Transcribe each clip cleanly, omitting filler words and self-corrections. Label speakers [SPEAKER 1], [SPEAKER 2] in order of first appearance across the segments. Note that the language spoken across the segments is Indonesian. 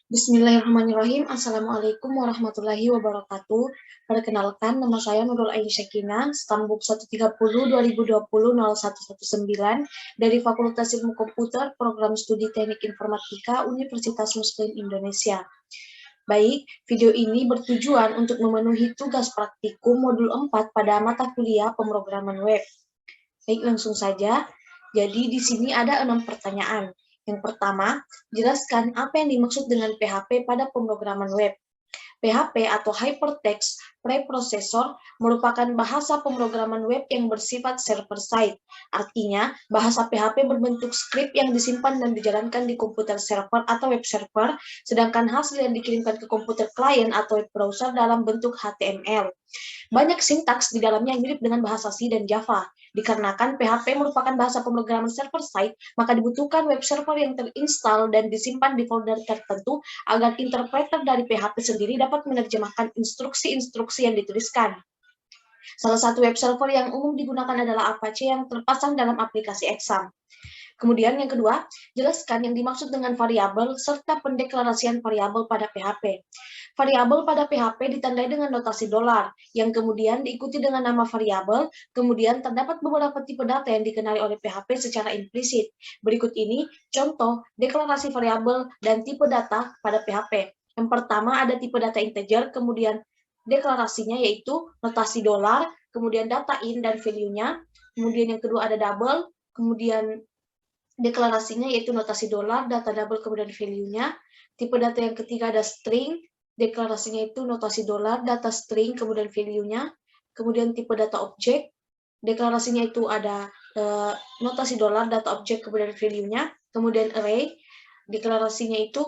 [SPEAKER 1] Bismillahirrahmanirrahim. Assalamualaikum warahmatullahi wabarakatuh. Perkenalkan, nama saya Nurul Ain Syakina, Stambuk 130 2020 0119 dari Fakultas Ilmu Komputer, Program Studi Teknik Informatika, Universitas Muslim Indonesia. Baik, video ini bertujuan untuk memenuhi tugas praktikum modul 4 pada mata kuliah pemrograman web. Baik, langsung saja. Jadi di sini ada 6 pertanyaan. Yang pertama, jelaskan apa yang dimaksud dengan PHP pada pemrograman web. PHP atau Hypertext Preprocessor merupakan bahasa pemrograman web yang bersifat server-side. Artinya, bahasa PHP berbentuk skrip yang disimpan dan dijalankan di komputer server atau web server, sedangkan hasil yang dikirimkan ke komputer klien atau web browser dalam bentuk HTML. Banyak sintaks di dalamnya yang mirip dengan bahasa C dan Java. Dikarenakan PHP merupakan bahasa pemrograman server-side, maka dibutuhkan web server yang terinstall dan disimpan di folder tertentu agar interpreter dari PHP sendiri dapat menerjemahkan instruksi-instruksi yang dituliskan. Salah satu web server yang umum digunakan adalah Apache yang terpasang dalam aplikasi Exam. Kemudian yang kedua, jelaskan yang dimaksud dengan variabel serta pendeklarasian variabel pada PHP. Variabel pada PHP ditandai dengan notasi dolar, yang kemudian diikuti dengan nama variabel, kemudian terdapat beberapa tipe data yang dikenali oleh PHP secara implisit. Berikut ini contoh deklarasi variabel dan tipe data pada PHP. Yang pertama ada tipe data integer, kemudian deklarasinya yaitu notasi dolar, kemudian data in dan value-nya, kemudian yang kedua ada double, kemudian deklarasinya yaitu notasi dolar, data double, kemudian value-nya. Tipe data yang ketiga ada string, deklarasinya itu notasi dolar, data string, kemudian value-nya. Kemudian tipe data objek, deklarasinya itu ada notasi dolar, data objek, kemudian value-nya. Kemudian array, deklarasinya itu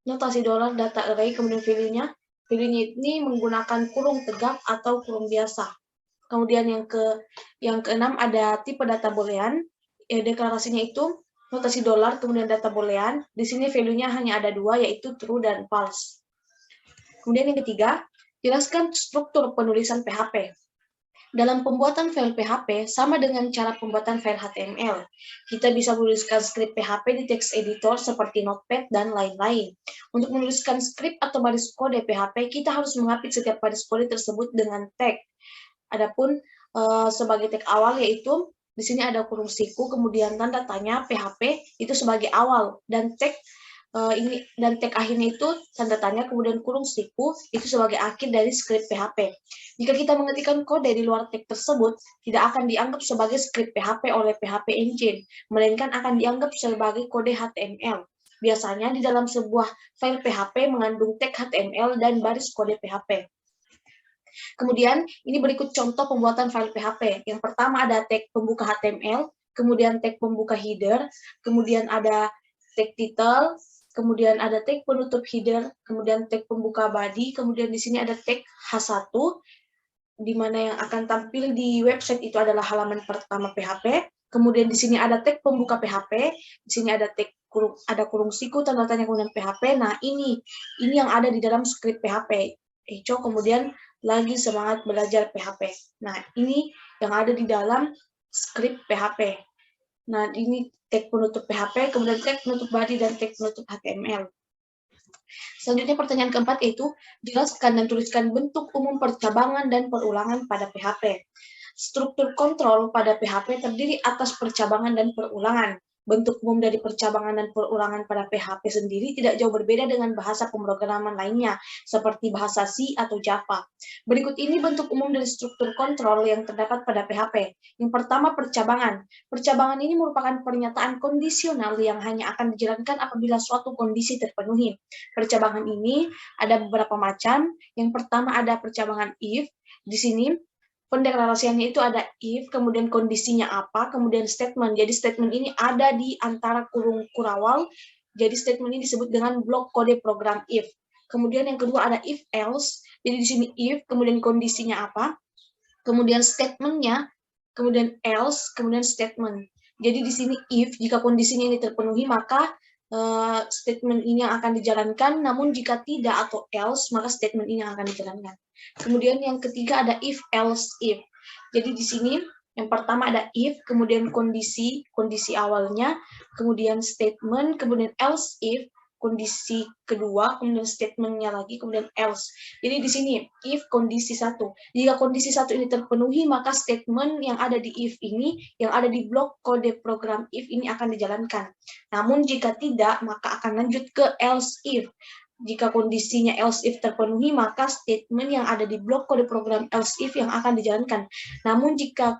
[SPEAKER 1] notasi dolar, data array, kemudian value-nya. Value-nya ini menggunakan kurung tegak atau kurung biasa. Kemudian yang keenam ada tipe data boolean, deklarasinya itu notasi dolar, kemudian data boolean. Di sini value-nya hanya ada dua, yaitu true dan false. Kemudian yang ketiga, jelaskan struktur penulisan PHP. Dalam pembuatan file PHP, sama dengan cara pembuatan file HTML. Kita bisa menuliskan skrip PHP di text editor seperti Notepad dan lain-lain. Untuk menuliskan skrip atau baris kode PHP, kita harus mengapit setiap baris kode tersebut dengan tag. Adapun sebagai tag awal yaitu di sini ada kurung siku, kemudian tanda tanya PHP itu sebagai awal, dan tag akhirnya itu tanda tanya, kemudian kurung siku itu sebagai akhir dari skrip PHP. Jika kita mengetikkan kode di luar tag tersebut, tidak akan dianggap sebagai skrip PHP oleh PHP Engine, melainkan akan dianggap sebagai kode HTML. Biasanya di dalam sebuah file PHP mengandung tag HTML dan baris kode PHP. Kemudian, ini berikut contoh pembuatan file PHP. Yang pertama ada tag pembuka HTML, kemudian tag pembuka header, kemudian ada tag title, kemudian ada tag penutup header, kemudian tag pembuka body, kemudian di sini ada tag H1, di mana yang akan tampil di website itu adalah halaman pertama PHP. Kemudian di sini ada tag pembuka PHP, di sini ada tag kurung siku, tanda tanya, kemudian PHP. Nah, ini yang ada di dalam script PHP. Eco kemudian lagi semangat belajar PHP. Nah, ini yang ada di dalam script PHP. Nah, ini tag penutup PHP, kemudian tag penutup body, dan tag penutup HTML. Selanjutnya pertanyaan keempat yaitu, jelaskan dan tuliskan bentuk umum percabangan dan perulangan pada PHP. Struktur kontrol pada PHP terdiri atas percabangan dan perulangan. Bentuk umum dari percabangan dan perulangan pada PHP sendiri tidak jauh berbeda dengan bahasa pemrograman lainnya, seperti bahasa C atau Java. Berikut ini bentuk umum dari struktur kontrol yang terdapat pada PHP. Yang pertama, percabangan. Percabangan ini merupakan pernyataan kondisional yang hanya akan dijalankan apabila suatu kondisi terpenuhi. Percabangan ini ada beberapa macam. Yang pertama ada percabangan if. Di sini pendeklarasiannya itu ada if, kemudian kondisinya apa, kemudian statement. Jadi statement ini ada di antara kurung kurawal. Jadi statement ini disebut dengan blok kode program if. Kemudian yang kedua ada if else. Jadi di sini if, kemudian kondisinya apa, kemudian statementnya, kemudian else, kemudian statement. Jadi di sini if, jika kondisinya ini terpenuhi, maka statement ini yang akan dijalankan, namun jika tidak atau else, maka statement ini yang akan dijalankan. Kemudian yang ketiga ada if, else, if. Jadi di sini yang pertama ada if, kemudian kondisi awalnya, kemudian statement, kemudian else if, kondisi kedua, kemudian statementnya lagi, kemudian else. Jadi di sini if kondisi satu. Jika kondisi satu ini terpenuhi, maka statement yang ada di if ini, yang ada di blok kode program if ini akan dijalankan. Namun jika tidak, maka akan lanjut ke else if. Jika kondisinya else if terpenuhi, maka statement yang ada di blok kode program else if yang akan dijalankan. Namun jika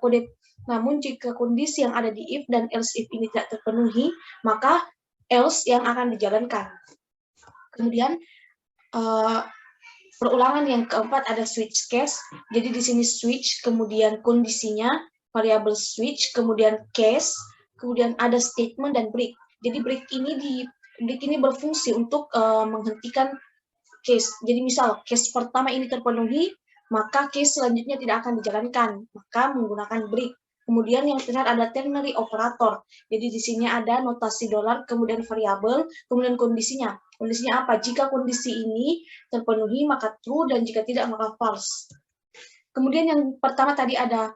[SPEAKER 1] kondisi yang ada di if dan else if ini tidak terpenuhi, maka else yang akan dijalankan. Kemudian perulangan yang keempat ada switch case. Jadi di sini switch, kemudian kondisinya variabel switch, kemudian case, kemudian ada statement dan break. Jadi break ini berfungsi untuk menghentikan case. Jadi misal case pertama ini terpenuhi, maka case selanjutnya tidak akan dijalankan, maka menggunakan break. Kemudian yang terakhir ada ternary operator. Jadi di sini ada notasi dolar, kemudian variabel, kemudian kondisinya. Kondisinya apa? Jika kondisi ini terpenuhi maka true, dan jika tidak maka false. Kemudian yang pertama tadi ada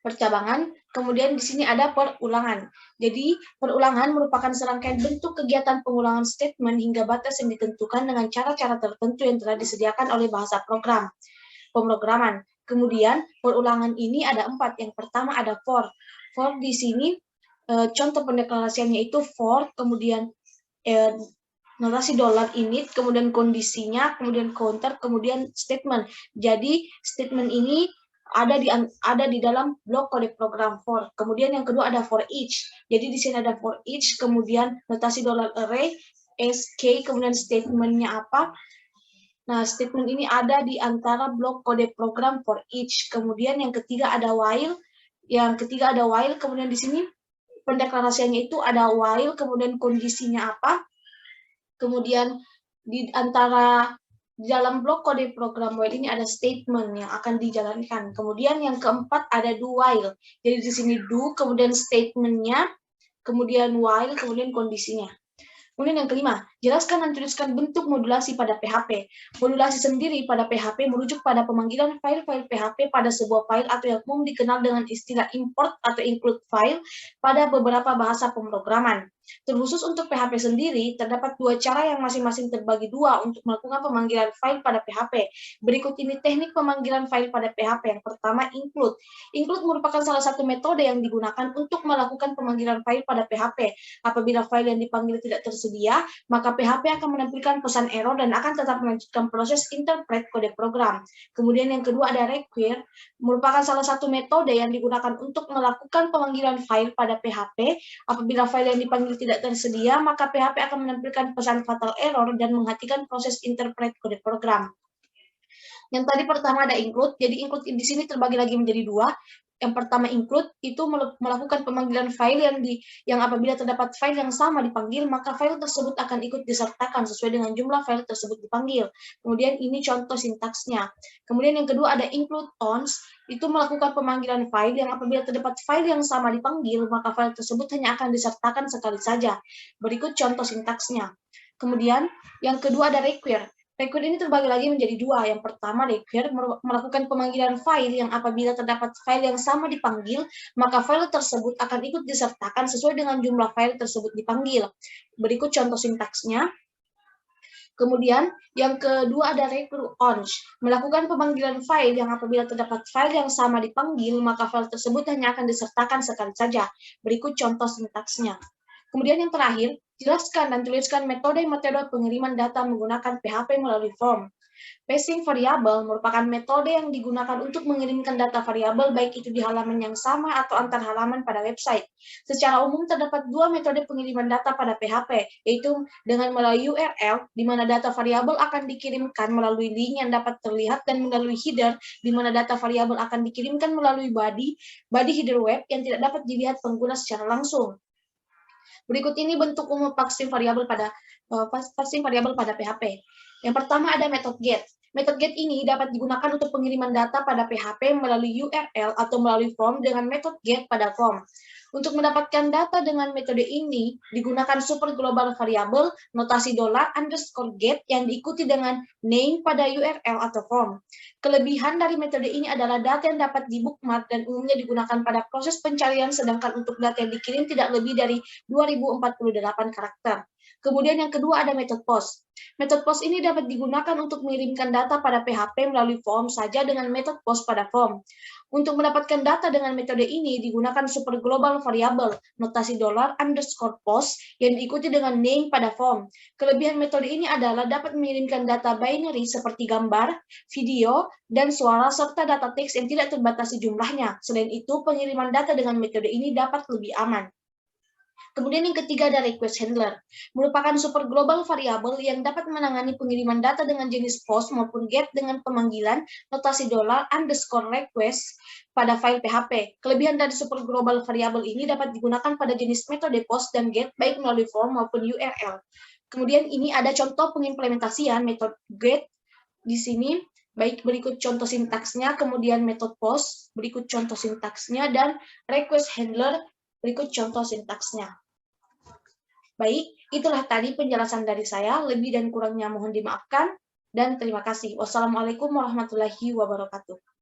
[SPEAKER 1] percabangan, kemudian di sini ada perulangan. Jadi perulangan merupakan serangkaian bentuk kegiatan pengulangan statement hingga batas yang ditentukan dengan cara-cara tertentu yang telah disediakan oleh bahasa pemrograman. Kemudian perulangan ini ada 4. Yang pertama ada for. For di sini contoh pendeklarasiannya itu for, kemudian notasi dolar init, kemudian kondisinya, kemudian counter, kemudian statement. Jadi statement ini ada di dalam blok kode program for. Kemudian yang kedua ada for each. Jadi di sini ada for each, kemudian notasi dolar array, sk, kemudian statementnya apa. Nah, statement ini ada di antara blok kode program for each. Kemudian yang ketiga ada while. Kemudian di sini pendeklarasiannya itu ada while, kemudian kondisinya apa. Kemudian di dalam blok kode program while ini ada statement yang akan dijalankan. Kemudian yang keempat ada do while. Jadi di sini do, kemudian statementnya, kemudian while, kemudian kondisinya. Kemudian yang kelima, jelaskan dan tuliskan bentuk modulasi pada PHP. Modulasi sendiri pada PHP merujuk pada pemanggilan file-file PHP pada sebuah file atau yang umum dikenal dengan istilah import atau include file pada beberapa bahasa pemrograman. Terkhusus untuk PHP sendiri, terdapat 2 cara yang masing-masing terbagi 2 untuk melakukan pemanggilan file pada PHP. Berikut ini teknik pemanggilan file pada PHP. Yang pertama, include. Include merupakan salah satu metode yang digunakan untuk melakukan pemanggilan file pada PHP. Apabila file yang dipanggil tidak tersedia, maka PHP akan menampilkan pesan error dan akan tetap melanjutkan proses interpret kode program. Kemudian yang kedua ada require, merupakan salah satu metode yang digunakan untuk melakukan pemanggilan file pada PHP. Apabila file yang dipanggil tidak tersedia, maka PHP akan menampilkan pesan fatal error dan menghentikan proses interpret kode program. Yang tadi pertama ada include, jadi include di sini terbagi lagi menjadi 2. Yang pertama include itu melakukan pemanggilan file yang apabila terdapat file yang sama dipanggil, maka file tersebut akan ikut disertakan sesuai dengan jumlah file tersebut dipanggil. Kemudian ini contoh sintaksnya. Kemudian yang kedua ada include ons, itu melakukan pemanggilan file yang apabila terdapat file yang sama dipanggil, maka file tersebut hanya akan disertakan sekali saja. Berikut contoh sintaksnya. Kemudian yang kedua ada require. Require ini terbagi lagi menjadi 2. Yang pertama, require melakukan pemanggilan file yang apabila terdapat file yang sama dipanggil, maka file tersebut akan ikut disertakan sesuai dengan jumlah file tersebut dipanggil. Berikut contoh sintaksnya. Kemudian yang kedua ada require ons, melakukan pemanggilan file yang apabila terdapat file yang sama dipanggil, maka file tersebut hanya akan disertakan sekali saja. Berikut contoh sintaksnya. Kemudian yang terakhir, jelaskan dan tuliskan metode-metode pengiriman data menggunakan PHP melalui form. Passing variabel merupakan metode yang digunakan untuk mengirimkan data variabel baik itu di halaman yang sama atau antar halaman pada website. Secara umum terdapat 2 metode pengiriman data pada PHP, yaitu dengan melalui URL, di mana data variabel akan dikirimkan melalui link yang dapat terlihat, dan melalui header, di mana data variabel akan dikirimkan melalui body header web yang tidak dapat dilihat pengguna secara langsung. Berikut ini bentuk umum passing variabel pada PHP. Yang pertama ada metode get. Metode get ini dapat digunakan untuk pengiriman data pada PHP melalui URL atau melalui form dengan metode get pada form. Untuk mendapatkan data dengan metode ini, digunakan super global variable notasi $_get yang diikuti dengan name pada URL atau form. Kelebihan dari metode ini adalah data yang dapat di-bookmark dan umumnya digunakan pada proses pencarian, sedangkan untuk data yang dikirim tidak lebih dari 2048 karakter. Kemudian yang kedua ada method POST. Method POST ini dapat digunakan untuk mengirimkan data pada PHP melalui form saja dengan metode POST pada form. Untuk mendapatkan data dengan metode ini digunakan super global variable, notasi $_post yang diikuti dengan name pada form. Kelebihan metode ini adalah dapat mengirimkan data binary seperti gambar, video, dan suara serta data teks yang tidak terbatasi jumlahnya. Selain itu, pengiriman data dengan metode ini dapat lebih aman. Kemudian yang ketiga ada request handler, merupakan super global variable yang dapat menangani pengiriman data dengan jenis post maupun get dengan pemanggilan notasi $_request pada file PHP. Kelebihan dari super global variable ini dapat digunakan pada jenis metode post dan get baik melalui form maupun URL. Kemudian ini ada contoh pengimplementasian metode get di sini. Baik, berikut contoh sintaksnya, kemudian metode post, berikut contoh sintaksnya, dan request handler, berikut contoh sintaksnya. Baik, itulah tadi penjelasan dari saya. Lebih dan kurangnya mohon dimaafkan. Dan terima kasih. Wassalamualaikum warahmatullahi wabarakatuh.